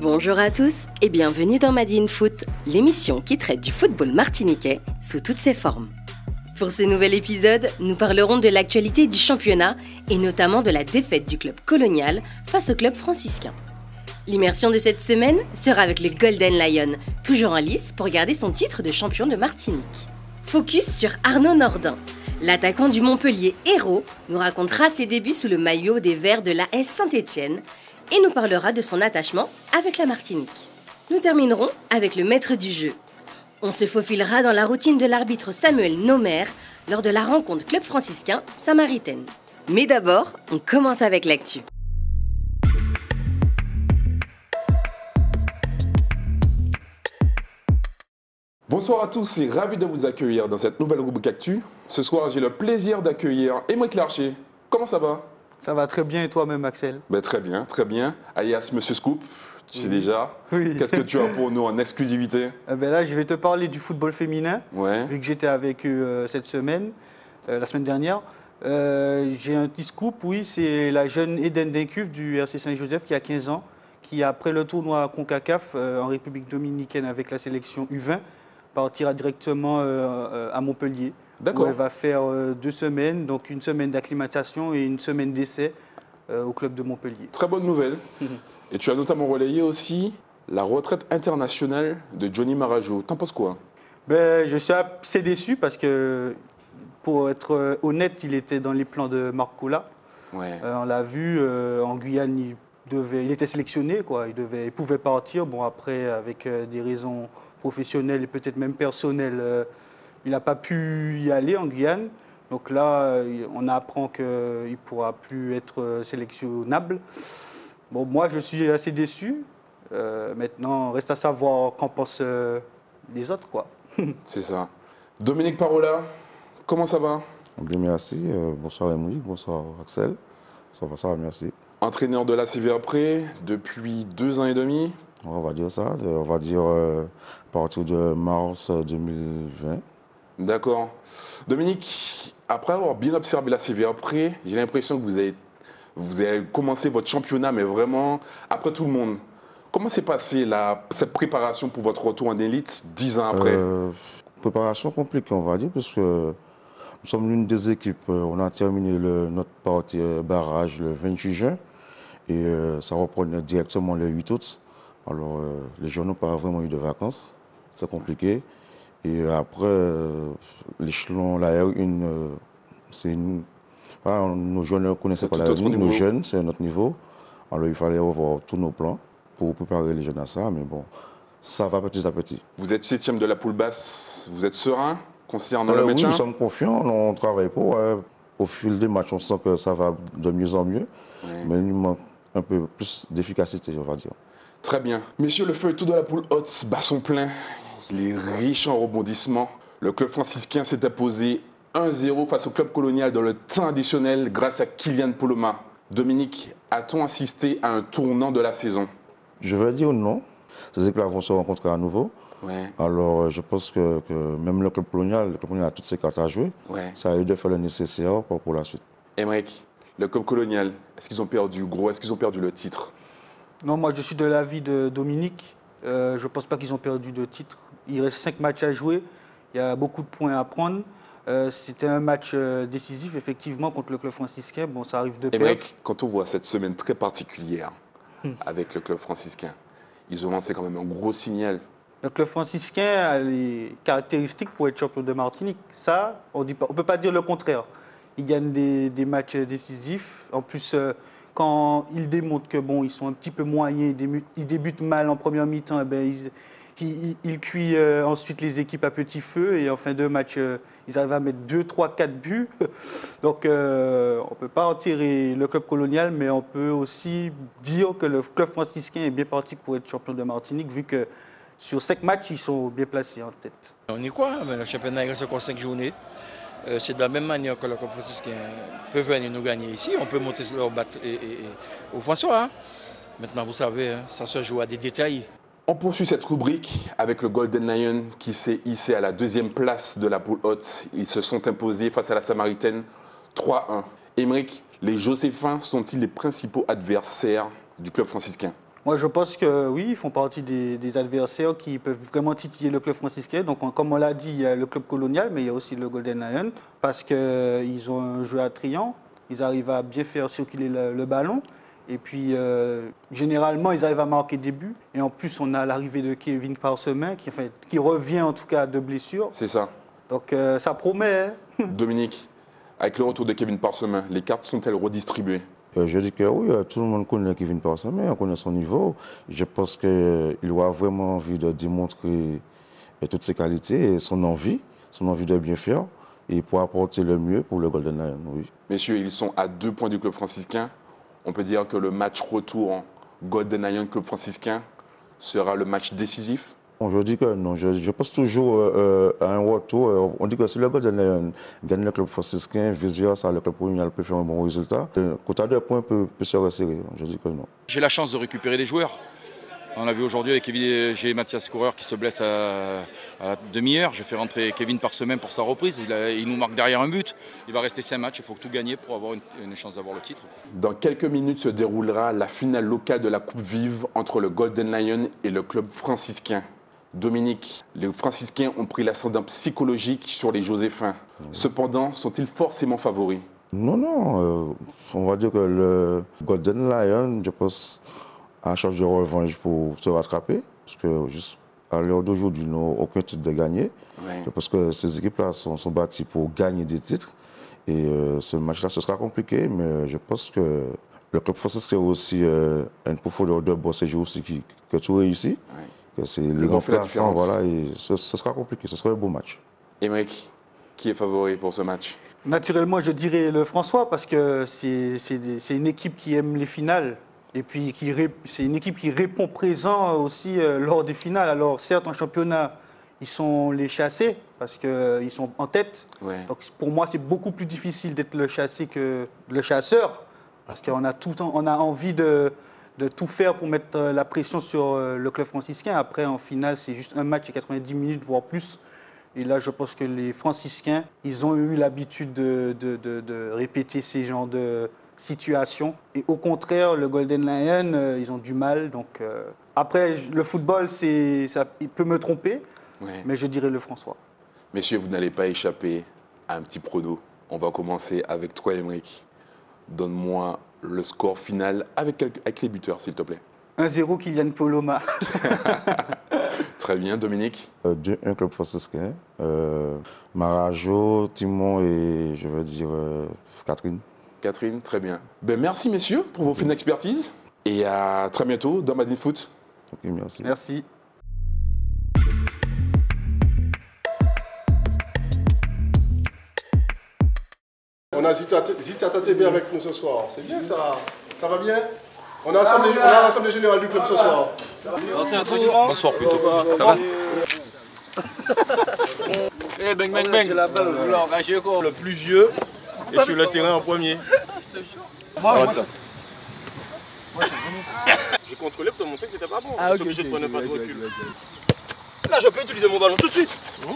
Bonjour à tous et bienvenue dans Madi in Foot, l'émission qui traite du football martiniquais sous toutes ses formes. Pour ce nouvel épisode, nous parlerons de l'actualité du championnat et notamment de la défaite du club colonial face au club franciscain. L'immersion de cette semaine sera avec le Golden Lion, toujours en lice pour garder son titre de champion de Martinique. Focus sur Arnaud Nordin. L'attaquant du Montpellier héros nous racontera ses débuts sous le maillot des Verts de l'AS Saint-Étienne et nous parlera de son attachement avec la Martinique. Nous terminerons avec le maître du jeu. On se faufilera dans la routine de l'arbitre Samuel Nomer lors de la rencontre club franciscain Samaritaine. Mais d'abord, on commence avec l'actu. Bonsoir à tous et ravi de vous accueillir dans cette nouvelle rubrique Actu. Ce soir, j'ai le plaisir d'accueillir Aymeric Larcher. Comment ça va? Ça va très bien et toi-même, Axel? Très bien, très bien. Alias Monsieur Scoop, tu sais déjà. Oui. Qu'est-ce que tu as pour nous en exclusivité? Là, je vais te parler du football féminin, vu que j'étais avec eux cette semaine, la semaine dernière. J'ai un petit scoop, oui, c'est la jeune Eden Dencuve du RC Saint-Joseph qui a 15 ans, qui après le tournoi CONCACAF en République dominicaine avec la sélection U20, partira directement à Montpellier. Où elle va faire 2 semaines, donc une semaine d'acclimatation et une semaine d'essai au club de Montpellier. Très bonne nouvelle. Et tu as notamment relayé aussi la retraite internationale de Johnny Marajo. T'en penses quoi? Je suis assez déçu parce que, pour être honnête, il était dans les plans de Marc Colla. On l'a vu, en Guyane, il était sélectionné, quoi. Il pouvait partir. Bon, après, avec des raisons professionnelles et peut-être même personnelles, il n'a pas pu y aller en Guyane. Donc là, on apprend qu'il ne pourra plus être sélectionnable. Bon, moi, je suis assez déçu. Maintenant, reste à savoir qu'en pensent les autres, quoi. C'est ça. Dominique Parola, comment ça va? Bien, merci. Bonsoir Aymeric, bonsoir Axel. Ça va, merci. Entraîneur de la CVA Pré depuis 2 ans et demi. On va dire ça, à partir de mars 2020. D'accord. Dominique, après avoir bien observé la CVA Pré, j'ai l'impression que vous avez commencé votre championnat, mais vraiment après tout le monde. Comment s'est passée cette préparation pour votre retour en élite 10 ans après? Préparation compliquée, on va dire, parce que nous sommes l'une des équipes. On a terminé notre partie barrage le 28 juin et ça reprenait directement le 8 août. Alors, les joueurs n'ont pas vraiment eu de vacances, c'est compliqué. Et après, l'échelon, la R1, nos joueurs ne connaissaient pas la R1, nos jeunes, c'est notre niveau. Alors, il fallait revoir tous nos plans pour préparer les jeunes à ça, mais bon, ça va petit à petit. Vous êtes 7e de la poule basse, vous êtes serein concernant le maintien? Oui, nous sommes confiants, on travaille pour. Au fil des matchs, on sent que ça va de mieux en mieux, mais il nous manque un peu plus d'efficacité, on va dire. Très bien. Messieurs, le feuilleton de la poule haute bat son plein. Il est riche en rebondissements. Le club franciscain s'est imposé 1-0 face au club colonial dans le temps additionnel grâce à Kylian Poloma. Dominique, a-t-on assisté à un tournant de la saison? Je vais dire non. Ces équipes vont se rencontrer à nouveau. Alors, je pense que même le club colonial a toutes ses cartes à jouer. Ça a eu de faire le nécessaire pour la suite. Aymeric, le club colonial, est-ce qu'ils ont perdu gros? Est-ce qu'ils ont perdu le titre? Non, moi je suis de l'avis de Dominique. Je ne pense pas qu'ils ont perdu de titre. Il reste 5 matchs à jouer. Il y a beaucoup de points à prendre. C'était un match décisif, effectivement, contre le club franciscain. Bon, ça arrive de perdre. Aymeric, quand on voit cette semaine très particulière avec le club franciscain, ils ont lancé quand même un gros signal. Le club franciscain a les caractéristiques pour être champion de Martinique. Ça, on ne peut pas dire le contraire. Ils gagnent des matchs décisifs. En plus, quand ils démontrent que ils sont un petit peu moyens, ils débutent mal en première mi-temps, ils cuisent ensuite les équipes à petit feu et en fin de match, ils arrivent à mettre 2, 3, 4 buts. Donc, on ne peut pas enterrer le club colonial, mais on peut aussi dire que le club franciscain est bien parti pour être champion de Martinique, vu que sur 5 matchs, ils sont bien placés en tête. On y croit, mais le championnat il reste encore 5 journées. C'est de la même manière que le club franciscain peut venir nous gagner ici. On peut monter leur battre au François. Maintenant, vous savez, ça se joue à des détails. On poursuit cette rubrique avec le Golden Lion qui s'est hissé à la 2e place de la poule haute. Ils se sont imposés face à la Samaritaine 3-1. Aymeric, les Joséphains sont-ils les principaux adversaires du club franciscain? Moi, je pense que oui, ils font partie des adversaires qui peuvent vraiment titiller le club franciscain. Donc, comme on l'a dit, il y a le club colonial, mais il y a aussi le Golden Lion, parce qu'ils ont un jeu attrayant. Ils arrivent à bien faire circuler le ballon. Et puis, généralement, ils arrivent à marquer des buts. Et en plus, on a l'arrivée de Kevin Parsemin, qui revient en tout cas de blessure. C'est ça. Donc, ça promet. Hein. Dominique, avec le retour de Kevin Parsemin, les cartes sont-elles redistribuées? Je dis que oui, tout le monde connaît Kevin Parsemin, on connaît son niveau. Je pense qu'il a vraiment envie de démontrer toutes ses qualités et son envie de bien faire et pour apporter le mieux pour le Golden Lion. Oui. Messieurs, ils sont à 2 points du club franciscain. On peut dire que le match retour en Golden Lion Club franciscain sera le match décisif? Je dis que non, je pense toujours à un retour. On dit que si le Golden Lion gagne le club franciscain, vice-versa, le club colonial peut faire un bon résultat. Le quota de points peut se resserrer. Je dis que non. J'ai la chance de récupérer des joueurs. On l'a vu aujourd'hui avec j'ai Mathias Coureur qui se blesse à demi-heure. Je fais rentrer Kevin Parsemin pour sa reprise. Il nous marque derrière un but. Il va rester 5 matchs. Il faut tout gagner pour avoir une chance d'avoir le titre. Dans quelques minutes se déroulera la finale locale de la Coupe Vive entre le Golden Lion et le club franciscain. Dominique, les franciscains ont pris l'ascendant psychologique sur les Joséphins. Cependant, sont-ils forcément favoris? Non. On va dire que le Golden Lion, je pense, a charge de revanche pour se rattraper. Parce que juste à l'heure d'aujourd'hui, ils n'ont aucun titre de gagner. Ouais. Parce que ces équipes-là sont bâties pour gagner des titres. Et ce match-là, ce sera compliqué, mais je pense que le club franciscain a aussi une profondeur de boss et aussi que tout réussit. Ouais. Que c'est les grands plaçants, voilà, et ce sera compliqué, ce sera un beau match. Émeric, qui est favori pour ce match? Naturellement, je dirais le François, parce que c'est une équipe qui aime les finales. Et puis, c'est une équipe qui répond présent aussi lors des finales. Alors, certes, en championnat, ils sont les chassés, parce qu'ils sont en tête. Ouais. Donc, pour moi, c'est beaucoup plus difficile d'être le chassé que le chasseur, parce qu'on a envie de tout faire pour mettre la pression sur le club franciscain. Après, en finale, c'est juste un match et 90 minutes, voire plus. Et là, je pense que les franciscains, ils ont eu l'habitude de répéter ces genres de situations. Et au contraire, le Golden Lion, ils ont du mal. Donc, après, le football, il peut me tromper, ouais. Mais je dirais le François. Messieurs, vous n'allez pas échapper à un petit prono. On va commencer avec toi, Émeric. Donne-moi le score final avec les buteurs, s'il te plaît. 1-0 Kylian Poloma. Très bien, Dominique. 2-1 club franciscain. Marajo, Timon et je veux dire Catherine. Catherine, très bien. Ben, merci messieurs pour vos fines expertises et à très bientôt dans Madine Foot. Ok, merci. Merci. On a Zita TV avec nous ce soir. C'est bien ça. Ça va bien? On a l'Assemblée générale du club ce soir. Bonsoir plutôt. Ça va? Eh bang bang bang. Le plus vieux est sur le terrain en premier. J'ai contrôlé pour te montrer que c'était pas bon. Je suis obligé de prendre pas de recul. Là, je peux utiliser mon ballon tout de suite. Donc,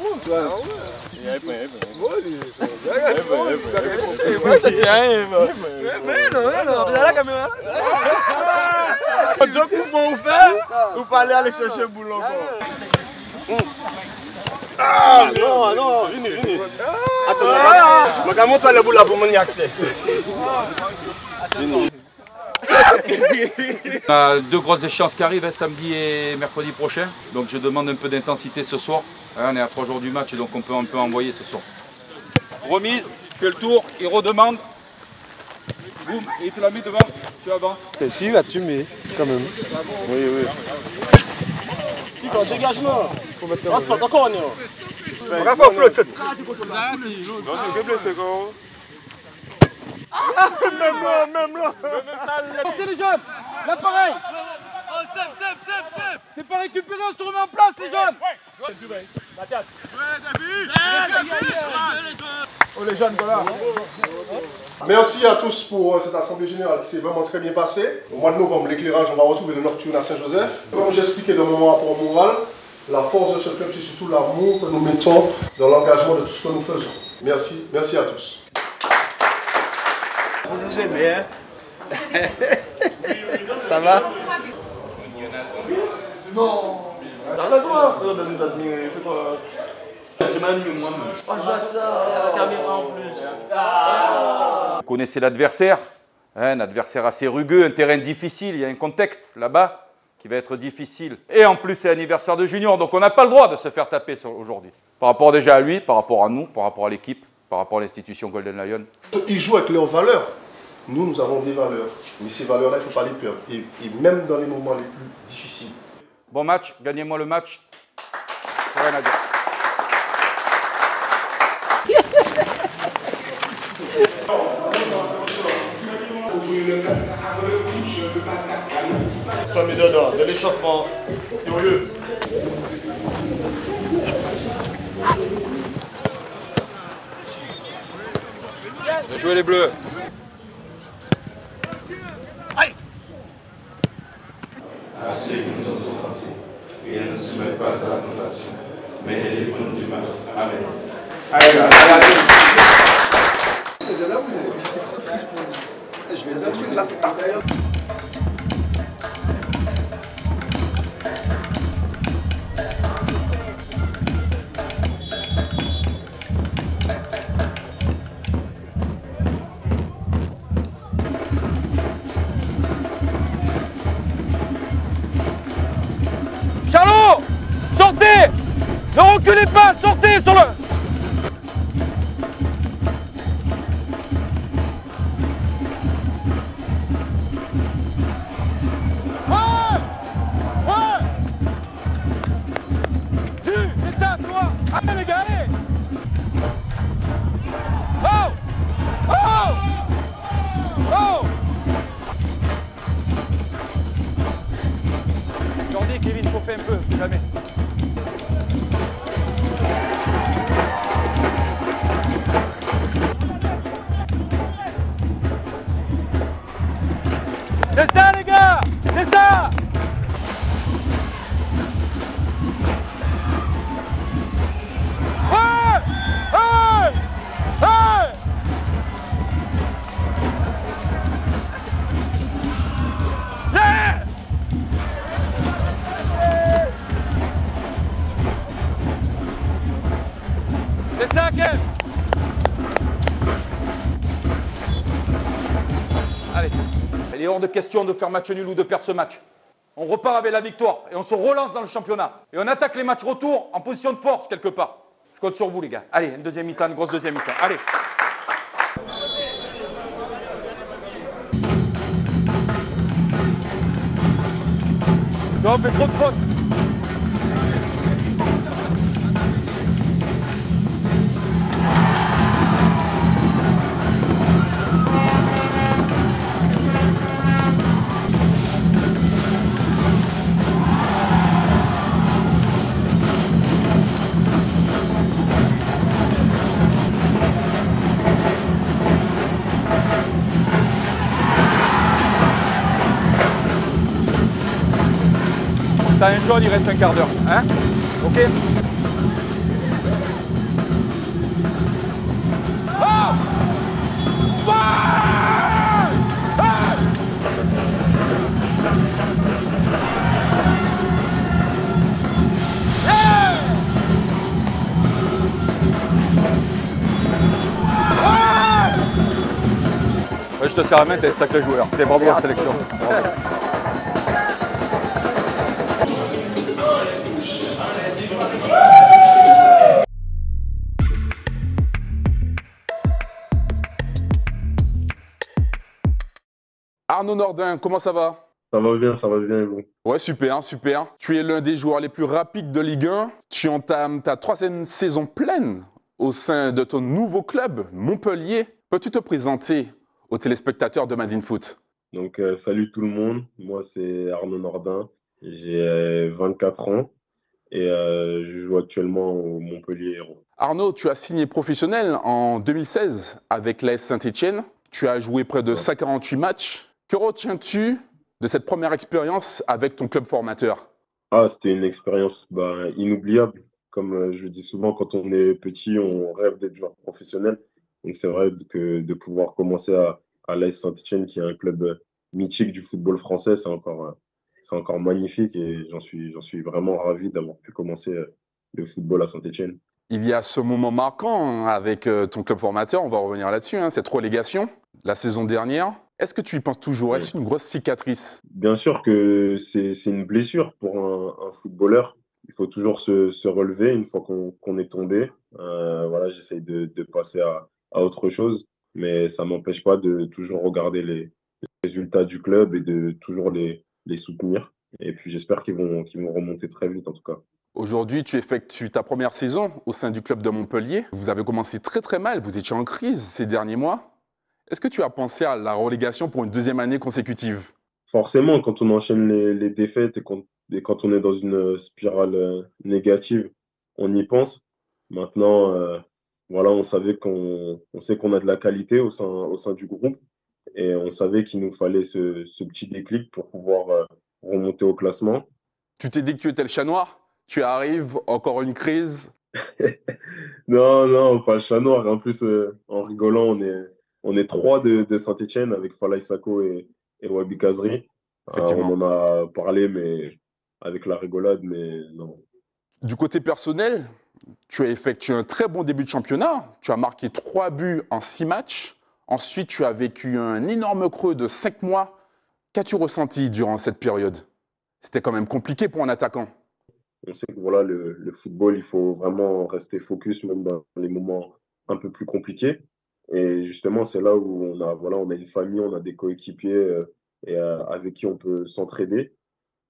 vous pouvez faire ou pas aller chercher le boulot encore. Ah non, non, venez. Attends, je vais monter le boulot pour mon accès. On a 2 grosses échéances qui arrivent, samedi et mercredi prochain. Donc je demande un peu d'intensité ce soir. On est à 3 jours du match, donc on peut envoyer ce soir. Remise, tu fais le tour, il redemande. Boum, et il te la met devant, tu avances. Et si, là tu mets, quand même. Oui. Qui sont en dégagement. On se sent encore, on est. On va faire flotte. Même là. Portez les jeunes, là pareil. C'est pas récupéré, on se remet en place les jeunes. Oh les jeunes, voilà. Merci à tous pour cette assemblée générale qui s'est vraiment très bien passée. Au mois de novembre, l'éclairage, on va retrouver le Nocturne à Saint-Joseph. Comme j'expliquais dans mon rapport moral, la force de ce club, c'est surtout l'amour que nous mettons dans l'engagement de tout ce que nous faisons. Merci à tous. Vous nous aimez, hein? Ça va? Non. T'as le droit, frère, de nous admirer. C'est quoi? J'ai mal mis moi-même. Oh, je vois ça, la caméra en plus. Vous connaissez l'adversaire, un adversaire assez rugueux, un terrain difficile, il y a un contexte là-bas qui va être difficile. Et en plus, c'est l'anniversaire de Junior, donc on n'a pas le droit de se faire taper aujourd'hui. Par rapport déjà à lui, par rapport à nous, par rapport à l'équipe, par rapport à l'institution Golden Lion. Ils jouent avec leurs valeurs. Nous avons des valeurs. Mais ces valeurs-là, il ne faut pas les perdre. Et même dans les moments les plus difficiles. Bon match, gagnez-moi le match. Rien à dire. Sois mis dedans, de l'échauffement. Sérieux. Bien joué les Bleus. À ceux qui nous ont offensés, et ne nous soumets pas à la tentation, mais délivre-nous du mal. Amen. Allez, allez. J'étais trop triste pour lui. Je vais dire un truc là. Charlot, sortez! Ne reculez pas, sortez sur le... Ouais! Ouais! Jus, c'est ça, toi! Allez les gars, allez! Oh! Oh! Oh! Jordi et Kevin, chauffez un peu, si jamais. C'est ça les gars! C'est ça! Ouais! Ouais! Ouais! Yeah! C'est ça, Kev! Allez. Il est hors de question de faire match nul ou de perdre ce match. On repart avec la victoire et on se relance dans le championnat. Et on attaque les matchs retour en position de force quelque part. Je compte sur vous les gars. Allez, une deuxième mi-temps, une grosse deuxième mi-temps. Allez. Tu vois, on fait trop de fautes. T'as un jaune, il reste un quart d'heure. Hein? Ok? Oh! Ouais! Hey! Hey! Ouais, je te serre la main, t'es un sacré joueur. T'es bravo à la sélection. Bravo. Arnaud Nordin, comment ça va? Ça va bien et vous? Ouais, super, super. Tu es l'un des joueurs les plus rapides de Ligue 1. Tu entames ta 3e saison pleine au sein de ton nouveau club, Montpellier. Peux-tu te présenter aux téléspectateurs de Madin Foot? Donc, salut tout le monde. Moi, c'est Arnaud Nordin. J'ai 24 ans et je joue actuellement au Montpellier Hérault. Arnaud, tu as signé professionnel en 2016 avec l'AS Saint-Étienne. Tu as joué près de 148 matchs. Que retiens-tu de cette première expérience avec ton club formateur? Ah, c'était une expérience inoubliable. Comme je dis souvent, quand on est petit, on rêve d'être joueur professionnel. Donc, c'est vrai que de pouvoir commencer à l'AS Saint-Étienne, qui est un club mythique du football français, c'est encore magnifique et j'en suis vraiment ravi d'avoir pu commencer le football à Saint-Étienne. Il y a ce moment marquant avec ton club formateur, on va revenir là-dessus, cette relégation, la saison dernière. Est-ce que tu y penses toujours? Oui. Est-ce une grosse cicatrice? Bien sûr que c'est une blessure pour un footballeur. Il faut toujours se relever une fois qu'on est tombé. Voilà, j'essaye de passer à autre chose, mais ça ne m'empêche pas de toujours regarder les résultats du club et de toujours les soutenir. Et puis j'espère qu'ils vont remonter très vite en tout cas. Aujourd'hui, tu effectues ta première saison au sein du club de Montpellier. Vous avez commencé très très mal, vous étiez en crise ces derniers mois. Est-ce que tu as pensé à la relégation pour une deuxième année consécutive? Forcément, quand on enchaîne les défaites et quand on est dans une spirale négative, on y pense. Maintenant, voilà, on sait qu'on a de la qualité au sein du groupe et on savait qu'il nous fallait ce petit déclic pour pouvoir remonter au classement. Tu t'es dit que tu étais le chat noir? Tu arrives, encore une crise? Non, non, pas le chat noir. En plus, en rigolant, on est trois de Saint-Étienne avec Falaï Sako et Wabi Kazri. On en a parlé, mais avec la rigolade, mais non. Du côté personnel, tu as effectué un très bon début de championnat. Tu as marqué 3 buts en 6 matchs. Ensuite, tu as vécu un énorme creux de 5 mois. Qu'as-tu ressenti durant cette période? C'était quand même compliqué pour un attaquant. On sait que voilà, le football, il faut vraiment rester focus, même dans les moments un peu plus compliqués. Et justement, c'est là où on a une famille, on a des coéquipiers avec qui on peut s'entraider.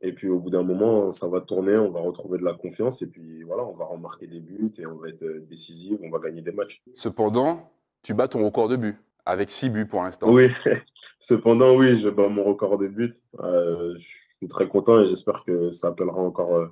Et puis au bout d'un moment, ça va tourner, on va retrouver de la confiance. Et puis voilà, on va remarquer des buts et on va être décisif, on va gagner des matchs. Cependant, tu bats ton record de buts, avec 6 buts pour l'instant. Oui, cependant, oui, je bats mon record de buts. Je suis très content et j'espère que ça appellera encore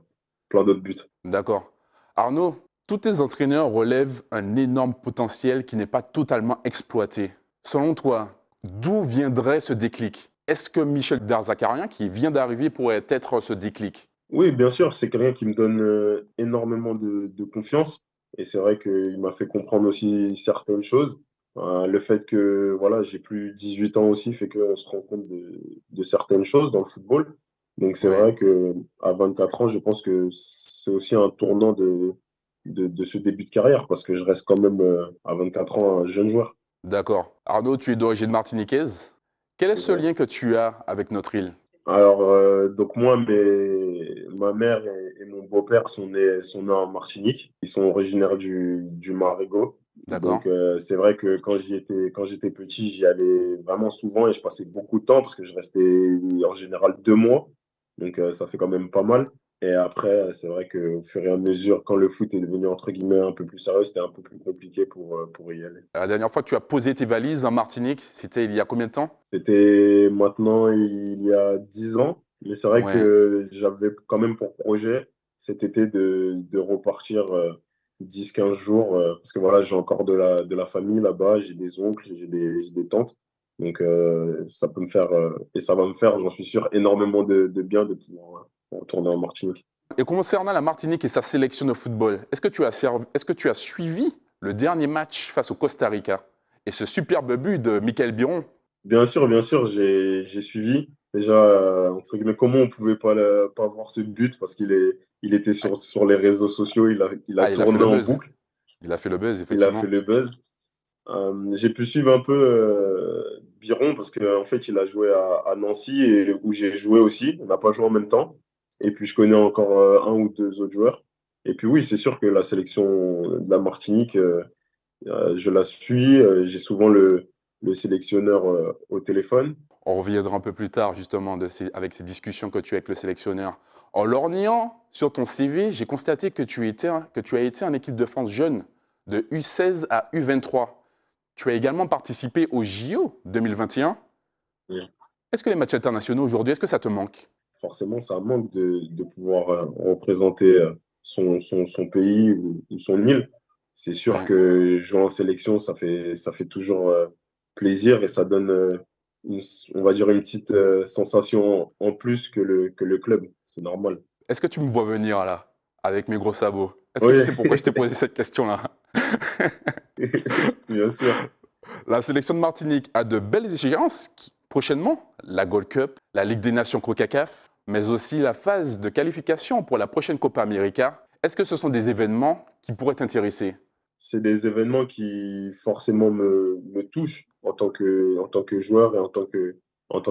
plein d'autres buts. D'accord. Arnaud, tous tes entraîneurs relèvent un énorme potentiel qui n'est pas totalement exploité. Selon toi, d'où viendrait ce déclic? Est-ce que Michel Darzacarian, qui vient d'arriver, pourrait être ce déclic? Oui, bien sûr, c'est quelqu'un qui me donne énormément de confiance. Et c'est vrai qu'il m'a fait comprendre aussi certaines choses. Le fait que voilà, j'ai plus 18 ans aussi fait qu'on se rend compte de certaines choses dans le football. Donc c'est vrai qu'à 24 ans, je pense que c'est aussi un tournant de ce début de carrière parce que je reste quand même à 24 ans un jeune joueur. D'accord. Arnaud, tu es d'origine martiniquaise. Quel est ce lien que tu as avec notre île? Alors, donc moi, ma mère et mon beau-père sont nés en Martinique. Ils sont originaires du Marigot. D'accord. Donc, c'est vrai que quand j'étais petit, j'y allais vraiment souvent et je passais beaucoup de temps parce que je restais en général 2 mois. Donc, ça fait quand même pas mal. Et après, c'est vrai qu'au fur et à mesure, quand le foot est devenu entre guillemets un peu plus sérieux, c'était un peu plus compliqué pour y aller. La dernière fois que tu as posé tes valises en Martinique, c'était il y a combien de temps? C'était maintenant il y a 10 ans. Mais c'est vrai que j'avais quand même pour projet cet été de repartir 10-15 jours. Parce que voilà, j'ai encore de la famille là-bas, j'ai des oncles, j'ai des tantes. Donc ça peut me faire, et ça va me faire, j'en suis sûr, énormément de bien de pouvoir retourner en Martinique. Et concernant la Martinique et sa sélection de football, est-ce que tu as suivi le dernier match face au Costa Rica et ce superbe but de Michael Biron? Bien sûr, j'ai suivi. Déjà, entre guillemets, comment on ne pouvait pas voir ce but parce qu'il était sur les réseaux sociaux, il a tourné en boucle. Il a fait le buzz, effectivement. Il a fait le buzz. J'ai pu suivre un peu Biron parce qu'en fait, il a joué à Nancy et où j'ai joué aussi. On n'a pas joué en même temps. Et puis, je connais encore un ou deux autres joueurs. Et puis, oui, c'est sûr que la sélection de la Martinique, je la suis. J'ai souvent le sélectionneur au téléphone. On reviendra un peu plus tard, justement, avec ces discussions que tu as avec le sélectionneur. En lorgnant sur ton CV, j'ai constaté que tu as été en équipe de France jeune, de U16 à U23. Tu as également participé au JO 2021. Oui. Est-ce que les matchs internationaux aujourd'hui, est-ce que ça te manque? Forcément, ça manque de pouvoir représenter son pays ou son île. C'est sûr que jouer en sélection, ça fait toujours plaisir et ça donne, on va dire, une petite sensation en plus que le club. C'est normal. Est-ce que tu me vois venir là, avec mes gros sabots? Est-ce que tu sais pourquoi je t'ai posé cette question-là? Bien sûr. La sélection de Martinique a de belles échéances prochainement. La Gold Cup, la Ligue des Nations CONCACAF. mais aussi la phase de qualification pour la prochaine Copa América. Est-ce que ce sont des événements qui pourraient t'intéresser? C'est des événements qui forcément me touchent en tant que joueur et en tant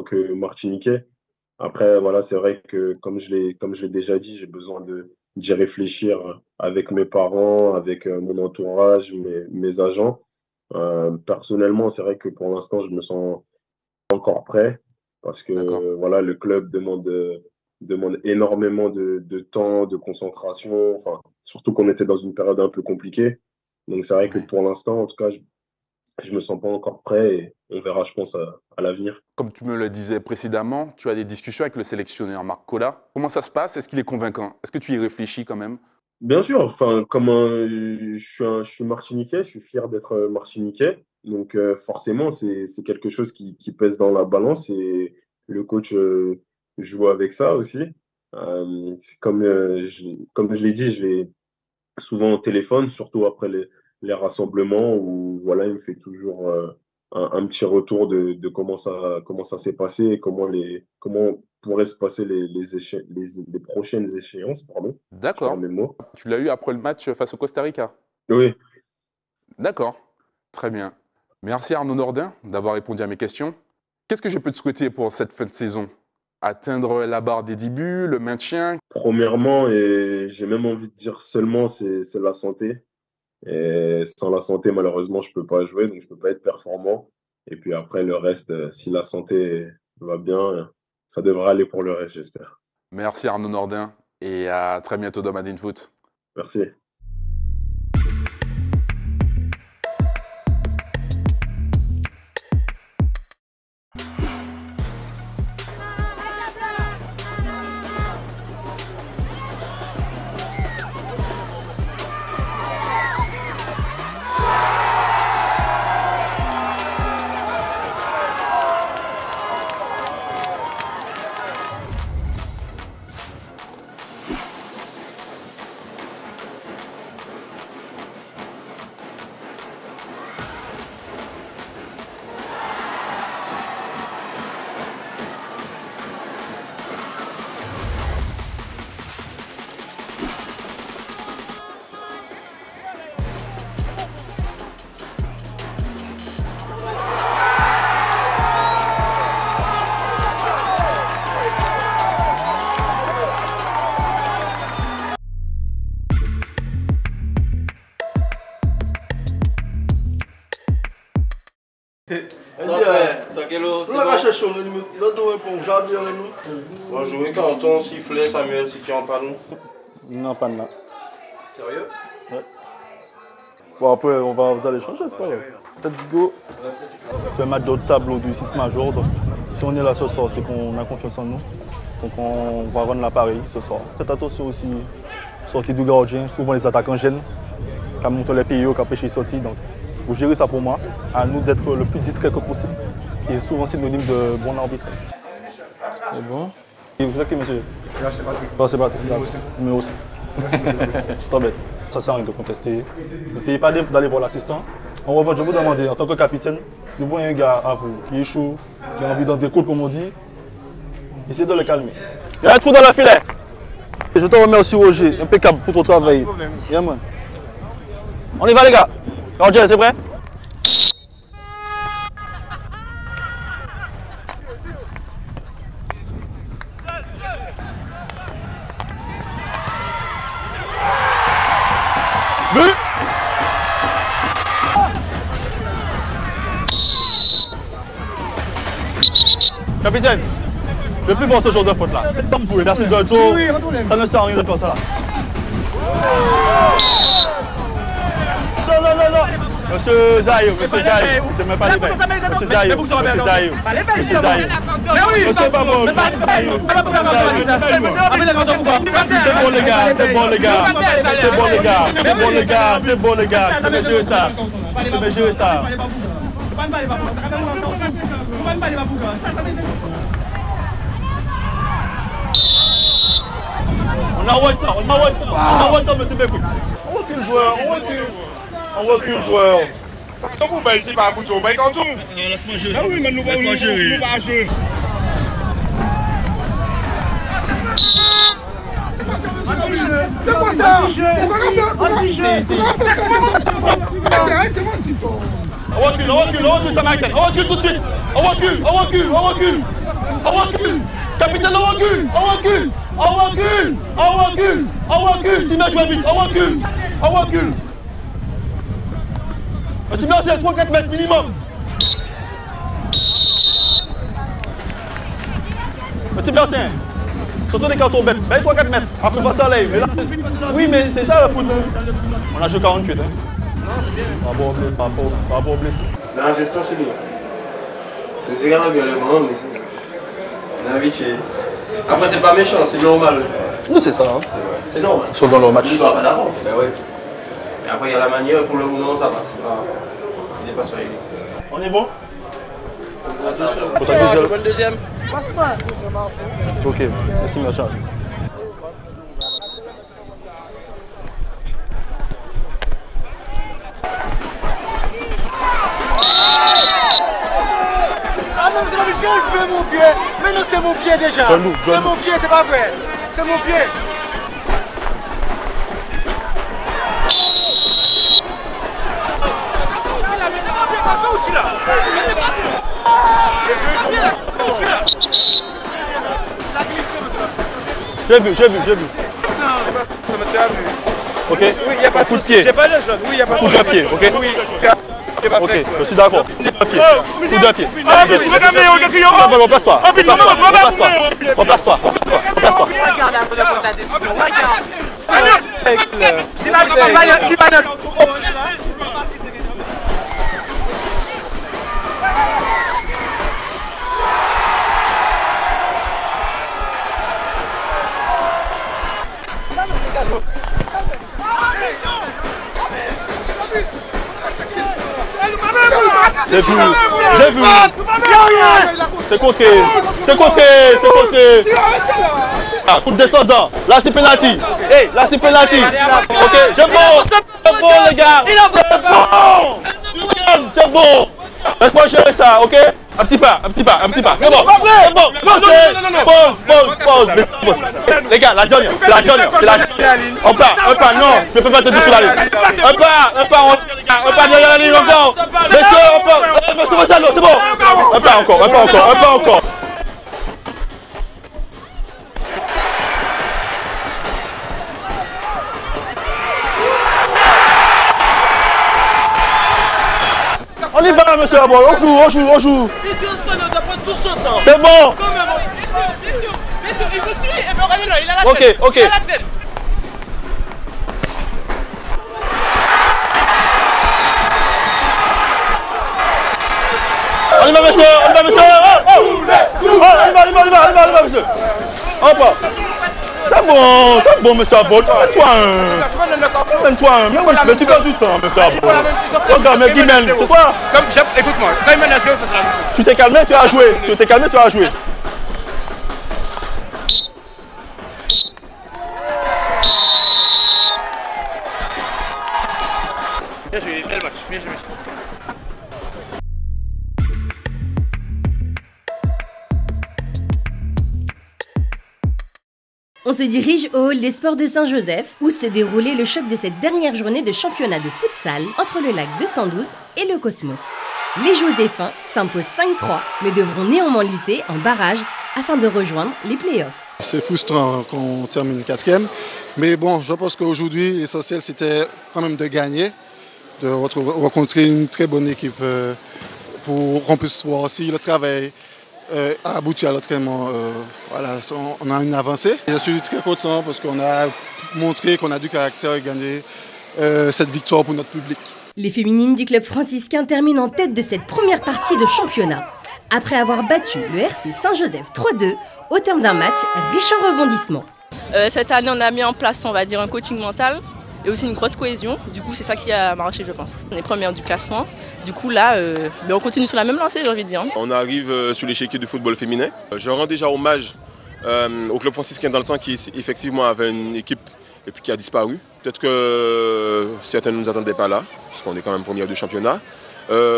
que Martiniquais. Après, voilà, c'est vrai que comme je l'ai déjà dit, j'ai besoin d'y réfléchir avec mes parents, avec mon entourage, mes agents. Personnellement, c'est vrai que pour l'instant, je me sens pas encore prêt parce que voilà, le club demande énormément de temps, de concentration. Enfin, surtout qu'on était dans une période un peu compliquée. Donc, c'est vrai que pour l'instant, en tout cas, je me sens pas encore prêt et on verra, je pense, à l'avenir. Comme tu me le disais précédemment, tu as des discussions avec le sélectionneur Marc Colla. Comment ça se passe? Est-ce qu'il est convaincant? Est-ce que tu y réfléchis quand même? Bien sûr, enfin, comme je suis martiniquais, je suis fier d'être martiniquais. Donc, forcément, c'est quelque chose qui pèse dans la balance et le coach joue avec ça aussi. Comme je l'ai dit, je l'ai souvent au téléphone, surtout après les rassemblements où voilà, il me fait toujours un petit retour de comment ça s'est passé et comment pourraient se passer les prochaines échéances. Pardon. D'accord. Tu l'as eu après le match face au Costa Rica? Oui. D'accord. Très bien. Merci Arnaud Nordin d'avoir répondu à mes questions. Qu'est-ce que je peux te souhaiter pour cette fin de saison? Atteindre la barre des 10 buts, le maintien? Premièrement, et j'ai même envie de dire seulement, c'est la santé. Et sans la santé, malheureusement, je ne peux pas jouer, donc je ne peux pas être performant. Et puis après, le reste, si la santé va bien, ça devrait aller pour le reste, j'espère. Merci Arnaud Nordin et à très bientôt dans Made in Foot. Merci. On va jouer carton, sifflet, Samuel, si tu en parles. Non, pas de là. Sérieux? Ouais. Bon, après, vous allez changer, c'est pas grave. Let's go. C'est un match de tableau du 6 major. Donc, si on est là ce soir, c'est qu'on a confiance en nous. Donc, on va rendre l'appareil ce soir. Faites attention aussi, sortie du gardien. Souvent, les attaquants gênent. Quand on fait les pays, quand pêcher sorti. Donc, vous gérez ça pour moi. À nous d'être le plus discret que possible. Et souvent synonyme de bon arbitrage. C'est bon. Et vous êtes qui, monsieur? Là, c'est Patrick. Ah, c'est Patrick. Numéro 5. Très bête. Ça sert à rien de contester. N'essayez pas d'aller voir l'assistant. En revanche, je vous demande, en tant que capitaine, si vous voyez un gars à vous qui est chaud, qui a envie d'en découdre, comme on dit, essayez de le calmer. Il y a un trou dans le filet. Et je te remercie, Roger. Impeccable pour ton travail. Yeah, man. On y va, les gars. Roger, c'est prêt? Capitaine, je ne veux plus voir ce genre de faute là. C'est pas jouer, merci de retour. Ça ne sert à rien de faire ça là. Non. Monsieur Zahir, je ne mets pas les mains. Monsieur Zahir, Monsieur Zahir. Mais oui, c'est pas bon. C'est bon les gars. C'est bien gérer ça. On envoie ça, monsieur Békou. On recule joueur. Comment vous ici par bouton? Laisse-moi gérer. Ah oui, mais nous pas jouer. C'est quoi ça? C'est quoi On recule, Samaritain. On recule tout de suite. On recule. Capitaine, on recule. Sinon, je vais vite. On recule. C'est bien, c'est 3-4 mètres minimum. C'est bien, c'est. Ce sont des cartons bêtes. 3-4 mètres. Après, on passe à l'air. Oui, mais c'est ça le foot. On a joué 48. Non, c'est bien. Par rapport au blessé. La gestion, c'est bien. C'est quand même bien le moment, mais on est habitué. Après, c'est pas méchant, c'est normal. Non, c'est ça. Hein. C'est normal. Ils sont dans leur match. Il ne doit pas d'abord. Ben ouais. Mais après, il y a la manière, pour le moment, ça passe. Il n'est pas sur les lignes. On est bon? Je prends le deuxième. Ok, merci, ma charge. Ah non, monsieur Michel, fais mon pied. Mais non, c'est mon pied déjà. C'est mon pied, c'est pas vrai. C'est mon pied. J'ai vu. Ça me tient vu. Ok. Oui, il n'y a pas de pied. J'ai pas de jaune. Oui, il n'y a pas de pied. Ok. Oui, ok, je suis d'accord. Coup d'un pied. Replace-toi. Regarde un peu ta décision. Regarde. C'est pas notre. J'ai vu. C'est contré. Ah, coup de descendant. Là c'est penalty. Hey, là c'est penalty. Ok, j'aime bon les gars. C'est bon. Laisse-moi gérer ça, ok? Un petit pas. C'est bon. Pause. Les gars, la dernière. Un pas, non. Je peux pas te dessus la ligne. Un pas derrière la ligne encore. Messieurs, c'est bon. Un pas encore. On y va, monsieur Abol, on joue. C'est bon. Bien sûr, il vous suit et ben regardez-le, il a la traîne. Ok. Il a la traîne. On y va, monsieur. On y va, monsieur. Hop. C'est bon, monsieur Abol. Mène-toi un. Mais tu perds du temps, monsieur Abol. Regarde, mais qui mène? C'est toi? Écoute-moi, quand il mène à 0, c'est la même chose. Tu t'es calmé, tu as joué. Bien joué, bel match, bien joué. On se dirige au hall des sports de Saint-Joseph, où s'est déroulé le choc de cette dernière journée de championnat de futsal entre le Lac 212 et le Cosmos. Les Joséphins s'imposent 5-3, mais devront néanmoins lutter en barrage afin de rejoindre les playoffs. C'est frustrant qu'on termine 4e, mais bon, je pense qu'aujourd'hui, l'essentiel c'était quand même de gagner, de rencontrer une très bonne équipe pour qu'on puisse voir si le travail a abouti à l'entraînement. Voilà, on a une avancée. Je suis très content parce qu'on a montré qu'on a du caractère et gagné cette victoire pour notre public. Les féminines du club franciscain terminent en tête de cette première partie de championnat. Après avoir battu le RC Saint-Joseph 3-2 au terme d'un match riche en rebondissements. Cette année, on a mis en place, on va dire, un coaching mental et aussi une grosse cohésion. Du coup, c'est ça qui a marché, je pense. On est première du classement. Du coup, là, on continue sur la même lancée, j'ai envie de dire. On arrive sur l'échiquier du football féminin. Je rends déjà hommage au club franciscain dans le temps qui effectivement avait une équipe et puis qui a disparu. Peut-être que certains ne nous attendaient pas là, parce qu'on est quand même première du championnat.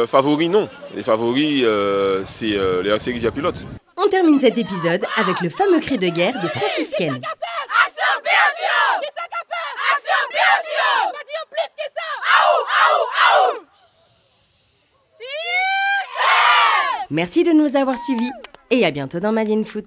Favoris, non. Les favoris, c'est les RC Rivière Pilote. On termine cet épisode avec le fameux cri de guerre des franciscaines. Action, bien sûr. Merci de nous avoir suivis et à bientôt dans Made in Foot.